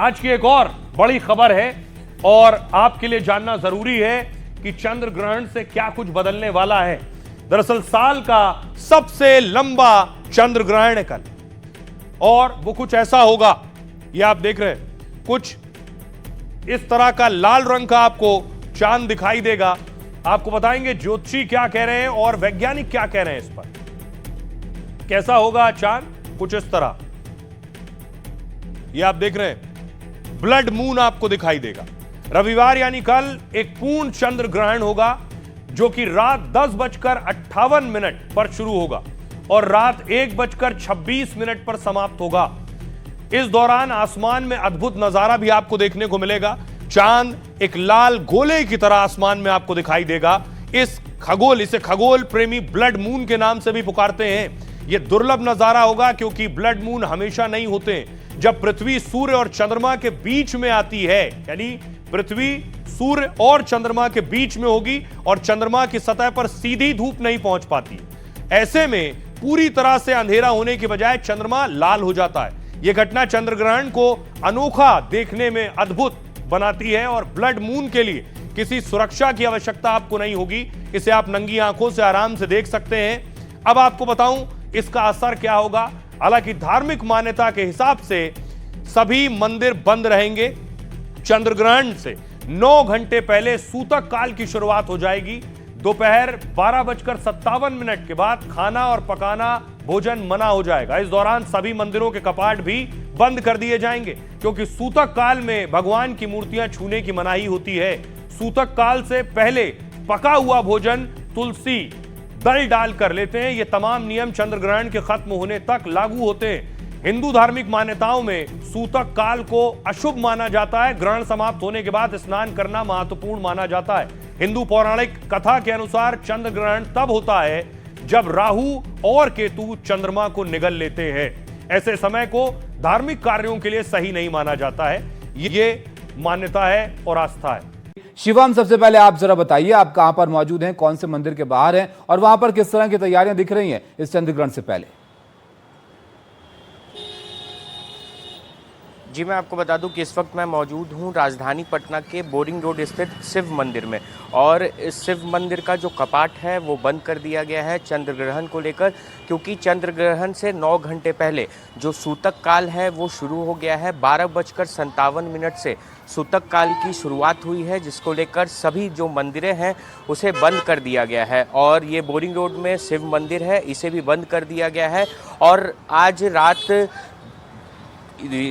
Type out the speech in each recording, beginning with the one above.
आज की एक और बड़ी खबर है और आपके लिए जानना जरूरी है कि चंद्र ग्रहण से क्या कुछ बदलने वाला है। दरअसल साल का सबसे लंबा चंद्र ग्रहण है कल और वो कुछ ऐसा होगा, ये आप देख रहे हैं, कुछ इस तरह का लाल रंग का आपको चांद दिखाई देगा। आपको बताएंगे ज्योतिषी क्या कह रहे हैं और वैज्ञानिक क्या कह रहे हैं इस पर। कैसा होगा चांद? कुछ इस तरह, ये आप देख रहे हैं, ब्लड मून आपको दिखाई देगा। रविवार यानी कल एक पूर्ण चंद्र ग्रहण होगा जो कि रात 10:58 पर शुरू होगा और रात 1:26 पर समाप्त होगा। इस दौरान आसमान में अद्भुत नजारा भी आपको देखने को मिलेगा। चांद एक लाल गोले की तरह आसमान में आपको दिखाई देगा। इसे खगोल प्रेमी ब्लड मून के नाम से भी पुकारते हैं। यह दुर्लभ नजारा होगा क्योंकि ब्लड मून हमेशा नहीं होते। जब पृथ्वी सूर्य और चंद्रमा के बीच में आती है, यानी पृथ्वी सूर्य और चंद्रमा के बीच में होगी और चंद्रमा की सतह पर सीधी धूप नहीं पहुंच पाती, ऐसे में पूरी तरह से अंधेरा होने के बजाय चंद्रमा लाल हो जाता है। यह घटना चंद्र ग्रहण को अनोखा, देखने में अद्भुत बनाती है और ब्लड मून के लिए किसी सुरक्षा की आवश्यकता आपको नहीं होगी। इसे आप नंगी आंखों से आराम से देख सकते हैं। अब आपको बताऊं इसका असर क्या होगा। हालांकि धार्मिक मान्यता के हिसाब से सभी मंदिर बंद रहेंगे। चंद्र ग्रहण से 9 घंटे पहले सूतक काल की शुरुआत हो जाएगी। दोपहर 12:57 के बाद खाना और पकाना, भोजन मना हो जाएगा। इस दौरान सभी मंदिरों के कपाट भी बंद कर दिए जाएंगे क्योंकि सूतक काल में भगवान की मूर्तियां छूने की मनाही होती है। सूतक काल से पहले पका हुआ भोजन तुलसी दल डाल कर लेते हैं। ये तमाम नियम चंद्र ग्रहण के खत्म होने तक लागू होते हैं। हिंदू धार्मिक मान्यताओं में सूतक काल को अशुभ माना जाता है। ग्रहण समाप्त होने के बाद स्नान करना महत्वपूर्ण माना जाता है। हिंदू पौराणिक कथा के अनुसार चंद्र ग्रहण तब होता है जब राहु और केतु चंद्रमा को निगल लेते हैं। ऐसे समय को धार्मिक कार्यों के लिए सही नहीं माना जाता है। ये मान्यता है और आस्था है। शिवम, सबसे पहले आप जरा बताइए, आप कहां पर मौजूद हैं, कौन से मंदिर के बाहर हैं और वहां पर किस तरह की तैयारियां दिख रही हैं इस चंद्र ग्रहण से पहले? जी, मैं आपको बता दूं कि इस वक्त मैं मौजूद हूं राजधानी पटना के बोरिंग रोड स्थित शिव मंदिर में और इस शिव मंदिर का जो कपाट है वो बंद कर दिया गया है चंद्र ग्रहण को लेकर, क्योंकि चंद्र ग्रहण से 9 घंटे पहले जो सूतक काल है वो शुरू हो गया है। 12:57 से सूतक काल की शुरुआत हुई है, जिसको लेकर सभी जो मंदिरें हैं उसे बंद कर दिया गया है और ये बोरिंग रोड में शिव मंदिर है, इसे भी बंद कर दिया गया है। और आज रात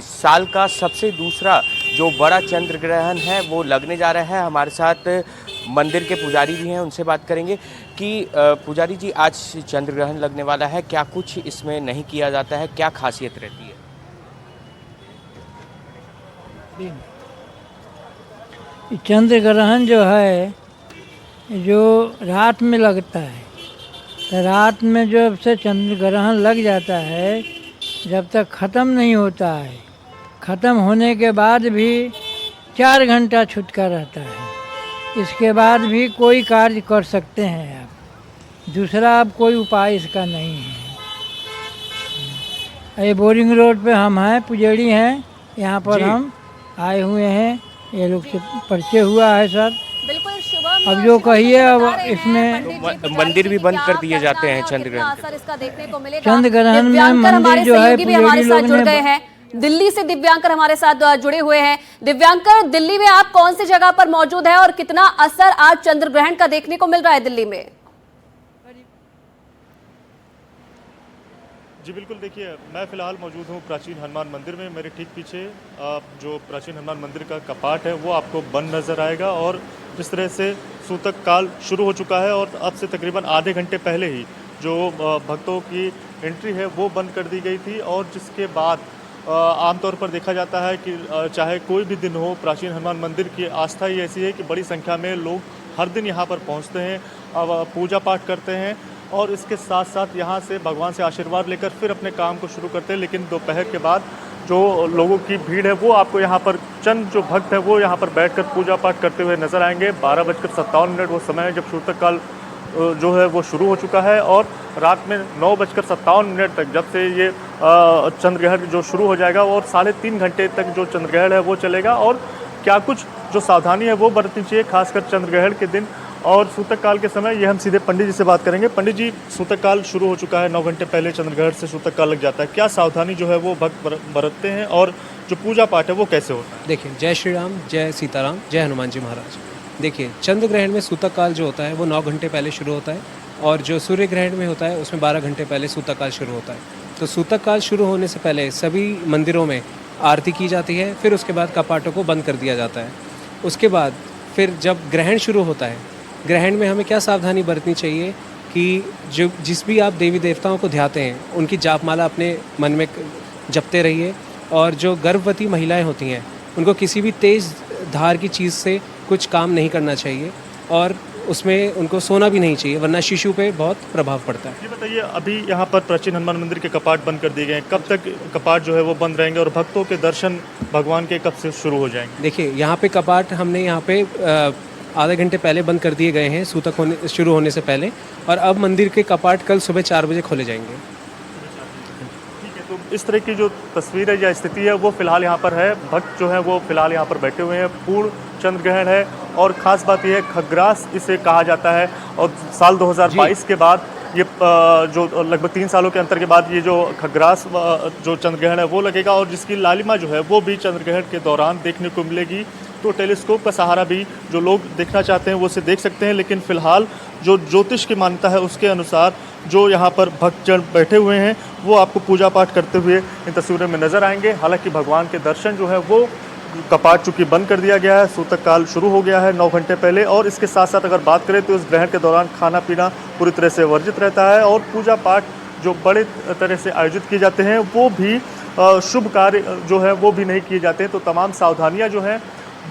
साल का सबसे दूसरा जो बड़ा चंद्र ग्रहण है वो लगने जा रहा है। हमारे साथ मंदिर के पुजारी भी हैं, उनसे बात करेंगे कि पुजारी जी, आज चंद्र ग्रहण लगने वाला है, क्या कुछ इसमें नहीं किया जाता है, क्या खासियत रहती है? चंद्र ग्रहण जो है जो रात में लगता है, तो रात में जब से चंद्र ग्रहण लग जाता है, जब तक ख़त्म नहीं होता है, ख़त्म होने के बाद भी 4 घंटा छूटका रहता है। इसके बाद भी कोई कार्य कर सकते हैं आप, दूसरा अब कोई उपाय इसका नहीं है। ये बोरिंग रोड पे हम हैं, पुजेड़ी हैं, यहाँ पर हम आए हुए हैं, ये लोग से परिचय हुआ है सर। बिल्कुल शुभम, अब जो कहिए अब इसमें मंदिर भी बंद कर दिए जाते हैं चंद्र ग्रहण असर इसका देखने को मिलेगा। चंद्र ग्रहण में दिव्यांकर हमारे मंदिर जो है सहयोगी भी हमारे साथ जुड़ गए ने हैं। दिल्ली से दिव्यांकर हमारे साथ जुड़े हुए हैं। दिव्यांकर, दिल्ली में आप कौन सी जगह पर मौजूद है और कितना असर आज चंद्र ग्रहण का देखने को मिल रहा है दिल्ली में? जी बिल्कुल, देखिए मैं फ़िलहाल मौजूद हूँ प्राचीन हनुमान मंदिर में। मेरे ठीक पीछे जो प्राचीन हनुमान मंदिर का कपाट है वो आपको बंद नज़र आएगा और जिस तरह से सूतक काल शुरू हो चुका है और अब से तकरीबन आधे घंटे पहले ही जो भक्तों की एंट्री है वो बंद कर दी गई थी और जिसके बाद आमतौर पर देखा जाता है कि चाहे कोई भी दिन हो, प्राचीन हनुमान मंदिर की आस्था ही ऐसी है कि बड़ी संख्या में लोग हर दिन यहाँ पर पहुँचते हैं, पूजा पाठ करते हैं और इसके साथ साथ यहाँ से भगवान से आशीर्वाद लेकर फिर अपने काम को शुरू करते हैं। लेकिन दोपहर के बाद जो लोगों की भीड़ है वो आपको यहाँ पर चंद जो भक्त हैं वो यहाँ पर बैठकर पूजा पाठ करते हुए नजर आएंगे। 12:57 वो समय है जब सूतक काल जो है वो शुरू हो चुका है और रात में 9:57 तक जब से ये चंद्र ग्रहण जो शुरू हो जाएगा और 3.5 घंटे तक जो चंद्र ग्रहण है वो चलेगा। और क्या कुछ जो सावधानी है वो बरतनी चाहिए, खासकर चंद्र ग्रहण के दिन और सूतक काल के समय, ये हम सीधे पंडित जी से बात करेंगे। पंडित जी, सूतक काल शुरू हो चुका है, 9 घंटे पहले चंद्र ग्रहण से सूतक काल लग जाता है, क्या सावधानी जो है वो भक्त बरतते हैं और जो पूजा पाठ है वो कैसे होता है? देखिए, जय श्री राम, जय सीताराम, जय हनुमान जी महाराज। देखिए, चंद्र ग्रहण में सूतक काल जो होता है वो 9 घंटे पहले शुरू होता है और जो सूर्य ग्रहण में होता है उसमें 12 घंटे पहले सूतक काल शुरू होता है। तो सूतक काल शुरू होने से पहले सभी मंदिरों में आरती की जाती है, फिर उसके बाद कपाटों को बंद कर दिया जाता है। उसके बाद फिर जब ग्रहण शुरू होता है, ग्रहण में हमें क्या सावधानी बरतनी चाहिए कि जो जिस भी आप देवी देवताओं को ध्याते हैं उनकी जापमाला अपने मन में जपते रहिए। और जो गर्भवती महिलाएं होती हैं उनको किसी भी तेज़ धार की चीज़ से कुछ काम नहीं करना चाहिए और उसमें उनको सोना भी नहीं चाहिए, वरना शिशु पे बहुत प्रभाव पड़ता है। ये बताइए, अभी यहाँ पर प्राचीन हनुमान मंदिर के कपाट बंद कर दिए गए हैं, कब तक कपाट जो है वो बंद रहेंगे और भक्तों के दर्शन भगवान के कब से शुरू हो जाएंगे? देखिए, यहाँ पे कपाट हमने यहाँ पे आधे घंटे पहले बंद कर दिए गए हैं सूतक शुरू होने से पहले, और अब मंदिर के कपाट कल सुबह 4 बजे खोले जाएंगे। ठीक है, तो इस तरह की जो तस्वीर है या स्थिति है वो फिलहाल यहाँ पर है। भक्त जो है वो फिलहाल यहाँ पर बैठे हुए हैं। पूर्ण चंद्र ग्रहण है और ख़ास बात यह है खग्रास इसे कहा जाता है और साल 2022 के बाद ये जो लगभग 3 सालों के अंतर के बाद ये जो खग्रास जो चंद्र ग्रहण है वो लगेगा और जिसकी लालिमा जो है वो भी चंद्र ग्रहण के दौरान देखने को मिलेगी। तो टेलीस्कोप का सहारा भी जो लोग देखना चाहते हैं वो उसे देख सकते हैं, लेकिन फ़िलहाल जो ज्योतिष की मान्यता है उसके अनुसार जो यहाँ पर भक्तजन बैठे हुए हैं वो आपको पूजा पाठ करते हुए इन तस्वीरों में नज़र आएंगे। हालांकि भगवान के दर्शन जो है वो कपाट चूँकि बंद कर दिया गया है, सूतक काल शुरू हो गया है 9 घंटे पहले, और इसके साथ साथ अगर बात करें तो इस ग्रहण के दौरान खाना पीना पूरी तरह से वर्जित रहता है और पूजा पाठ जो बड़े तरह से आयोजित किए जाते हैं वो भी शुभ कार्य जो है वो भी नहीं किए जाते हैं। तो तमाम सावधानियाँ जो हैं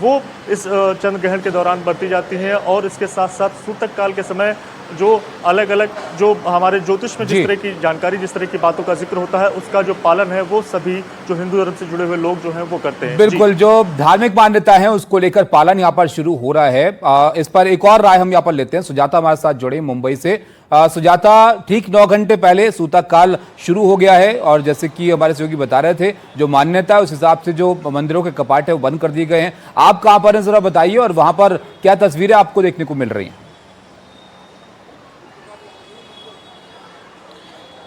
वो इस चंद्र ग्रहण के दौरान बरती जाती हैं और इसके साथ साथ सूतक काल के समय जो अलग अलग जो हमारे ज्योतिष में जिस तरह की जानकारी, जिस तरह की बातों का जिक्र होता है उसका जो पालन है वो सभी जो हिंदू धर्म से जुड़े हुए लोग जो हैं वो करते हैं। बिल्कुल, जो धार्मिक मान्यता है उसको लेकर पालन यहाँ पर शुरू हो रहा है। इस पर एक और राय हम यहाँ पर लेते हैं। सुजाता हमारे साथ जुड़े मुंबई से। सुजाता, ठीक 9 घंटे पहले सूतक काल शुरू हो गया है और जैसे कि हमारे सहयोगी बता रहे थे जो मान्यता है उस हिसाब से जो मंदिरों के कपाट है वो बंद कर दिए गए हैं। आप कहाँ पर हैं जरा बताइए और वहां पर क्या तस्वीरें आपको देखने को मिल रही हैं?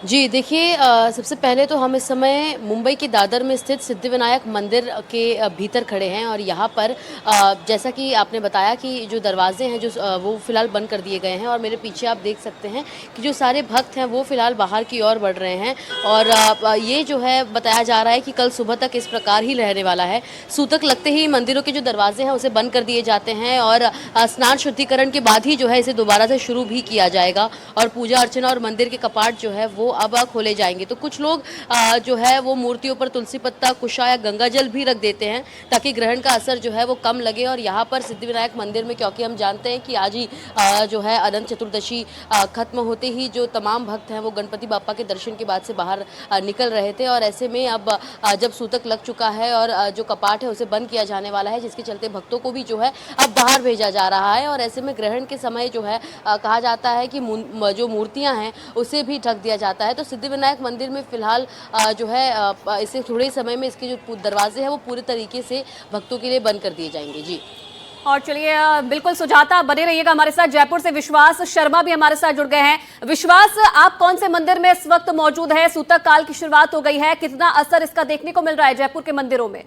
जी देखिए, सबसे पहले तो हम इस समय मुंबई के दादर में स्थित सिद्धिविनायक मंदिर के भीतर खड़े हैं और यहाँ पर जैसा कि आपने बताया कि जो दरवाजे हैं जो वो फ़िलहाल बंद कर दिए गए हैं और मेरे पीछे आप देख सकते हैं कि जो सारे भक्त हैं वो फ़िलहाल बाहर की ओर बढ़ रहे हैं और ये जो है बताया जा रहा है कि कल सुबह तक इस प्रकार ही रहने वाला है। सूतक लगते ही मंदिरों के जो दरवाजे हैं उसे बंद कर दिए जाते हैं और स्नान शुद्धिकरण के बाद ही जो है इसे दोबारा से शुरू भी किया जाएगा और पूजा अर्चना और मंदिर के कपाट जो है वो अब खोले जाएंगे। तो कुछ लोग जो है वो मूर्तियों पर तुलसी पत्ता, कुशा या गंगा जल भी रख देते हैं ताकि ग्रहण का असर जो है वो कम लगे। और यहाँ पर सिद्धिविनायक मंदिर में क्योंकि हम जानते हैं कि आज ही जो है अनंत चतुर्दशी खत्म होते ही जो तमाम भक्त हैं वो गणपति बापा के दर्शन के बाद से बाहर निकल रहे थे और ऐसे में अब जब सूतक लग चुका है और जो कपाट है उसे बंद किया जाने वाला है, जिसके चलते भक्तों को भी जो है अब बाहर भेजा जा रहा है। और ऐसे में ग्रहण के समय जो है कहा जाता है कि जो मूर्तियाँ हैं उसे भी ढक दिया जाता है। तो सिद्धिविनायक मंदिर में फिलहाल जो है इसे थोड़े समय में इसके जो दरवाजे हैं वो पूरे तरीके से भक्तों के लिए बंद कर दिए जाएंगे। जी, और चलिए बिल्कुल सुजाता बने रहिएगा हमारे साथ। जयपुर से विश्वास शर्मा भी हमारे साथ जुड़ गए हैं। विश्वास, आप कौन से मंदिर में इस वक्त मौजूद है? सूतक काल की शुरुआत हो गई है, कितना असर इसका देखने को मिल रहा है जयपुर के मंदिरों में?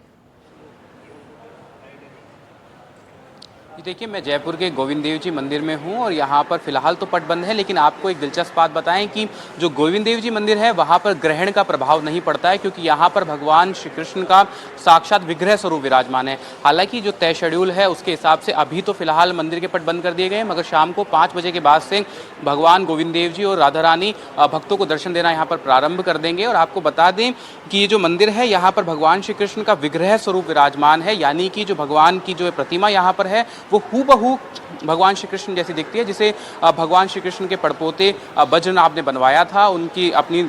देखिए, मैं जयपुर के गोविंद देव जी मंदिर में हूं और यहाँ पर फिलहाल तो पट बंद है, लेकिन आपको एक दिलचस्प बात बताएं कि जो गोविंद देव जी मंदिर है वहाँ पर ग्रहण का प्रभाव नहीं पड़ता है क्योंकि यहाँ पर भगवान श्री कृष्ण का साक्षात विग्रह स्वरूप विराजमान है। हालांकि जो तय शेड्यूल है उसके हिसाब से अभी तो फिलहाल मंदिर के पट बंद कर दिए गए हैं, मगर शाम को 5 बजे के बाद से भगवान गोविंद देव जी और राधा रानी भक्तों को दर्शन देना यहाँ पर प्रारंभ कर देंगे। और आपको बता दें कि ये जो मंदिर है यहाँ पर भगवान श्री कृष्ण का विग्रह स्वरूप विराजमान है, यानी कि जो भगवान की जो प्रतिमा यहाँ पर है वो हूबहू भगवान श्री कृष्ण जैसी दिखती है, जिसे भगवान श्री कृष्ण के पड़पोते वज्रनाभ ने बनवाया था। उनकी अपनी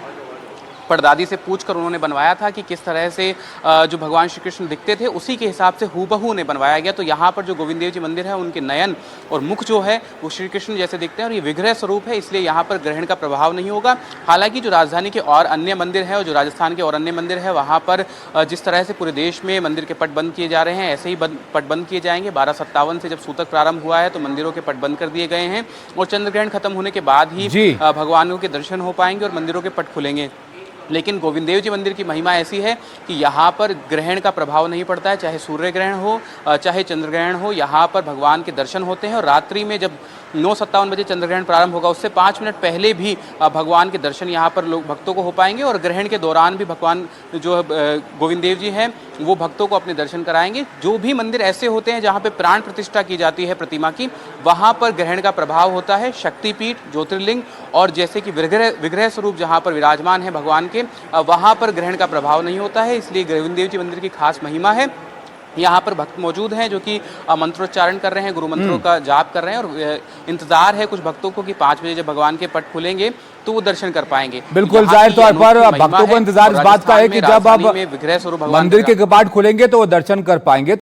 परदादी से पूछकर उन्होंने बनवाया था कि किस तरह से जो भगवान श्री कृष्ण दिखते थे उसी के हिसाब से हूबहू उन्हें बनवाया गया। तो यहाँ पर जो गोविंद देव जी मंदिर है उनके नयन और मुख जो है वो श्री कृष्ण जैसे दिखते हैं और ये विग्रह स्वरूप है, इसलिए यहाँ पर ग्रहण का प्रभाव नहीं होगा। हालांकि जो राजधानी के और अन्य मंदिर है और जो राजस्थान के और अन्य मंदिर है वहाँ पर जिस तरह से पूरे देश में मंदिर के पट बंद किए जा रहे हैं ऐसे ही पट बंद किए जाएंगे। 12/57 से जब सूतक प्रारंभ हुआ है तो मंदिरों के पट बंद कर दिए गए हैं और चंद्र ग्रहण खत्म होने के बाद ही भगवानों के दर्शन हो पाएंगे और मंदिरों के पट खुलेंगे। लेकिन गोविंद देव जी मंदिर की महिमा ऐसी है कि यहाँ पर ग्रहण का प्रभाव नहीं पड़ता है, चाहे सूर्य ग्रहण हो चाहे चंद्र ग्रहण हो, यहाँ पर भगवान के दर्शन होते हैं। और रात्रि में जब 9:57 बजे चंद्र ग्रहण प्रारंभ होगा उससे 5 मिनट पहले भी भगवान के दर्शन यहाँ पर लोग भक्तों को हो पाएंगे और ग्रहण के दौरान भी भगवान जो गोविंद देव जी हैं वो भक्तों को अपने दर्शन कराएंगे। जो भी मंदिर ऐसे होते हैं जहाँ पे प्राण प्रतिष्ठा की जाती है प्रतिमा की, वहाँ पर ग्रहण का प्रभाव होता है। शक्तिपीठ, ज्योतिर्लिंग और जैसे कि विग्रह स्वरूप जहाँ पर विराजमान है भगवान के, वहाँ पर ग्रहण का प्रभाव नहीं होता है। इसलिए गोविंद देव जी मंदिर की खास महिमा है। यहाँ पर भक्त मौजूद हैं जो कि मंत्रोच्चारण कर रहे हैं, गुरु मंत्रों का जाप कर रहे हैं और इंतजार है कुछ भक्तों को कि 5 बजे जब भगवान के पट खुलेंगे तो वो दर्शन कर पाएंगे। बिल्कुल, जाहिर तौर पर भक्तों को इंतजार इस बात का है कि जब अब विग्रह स्वरूप मंदिर के कपाट खुलेंगे तो वो दर्शन कर पाएंगे।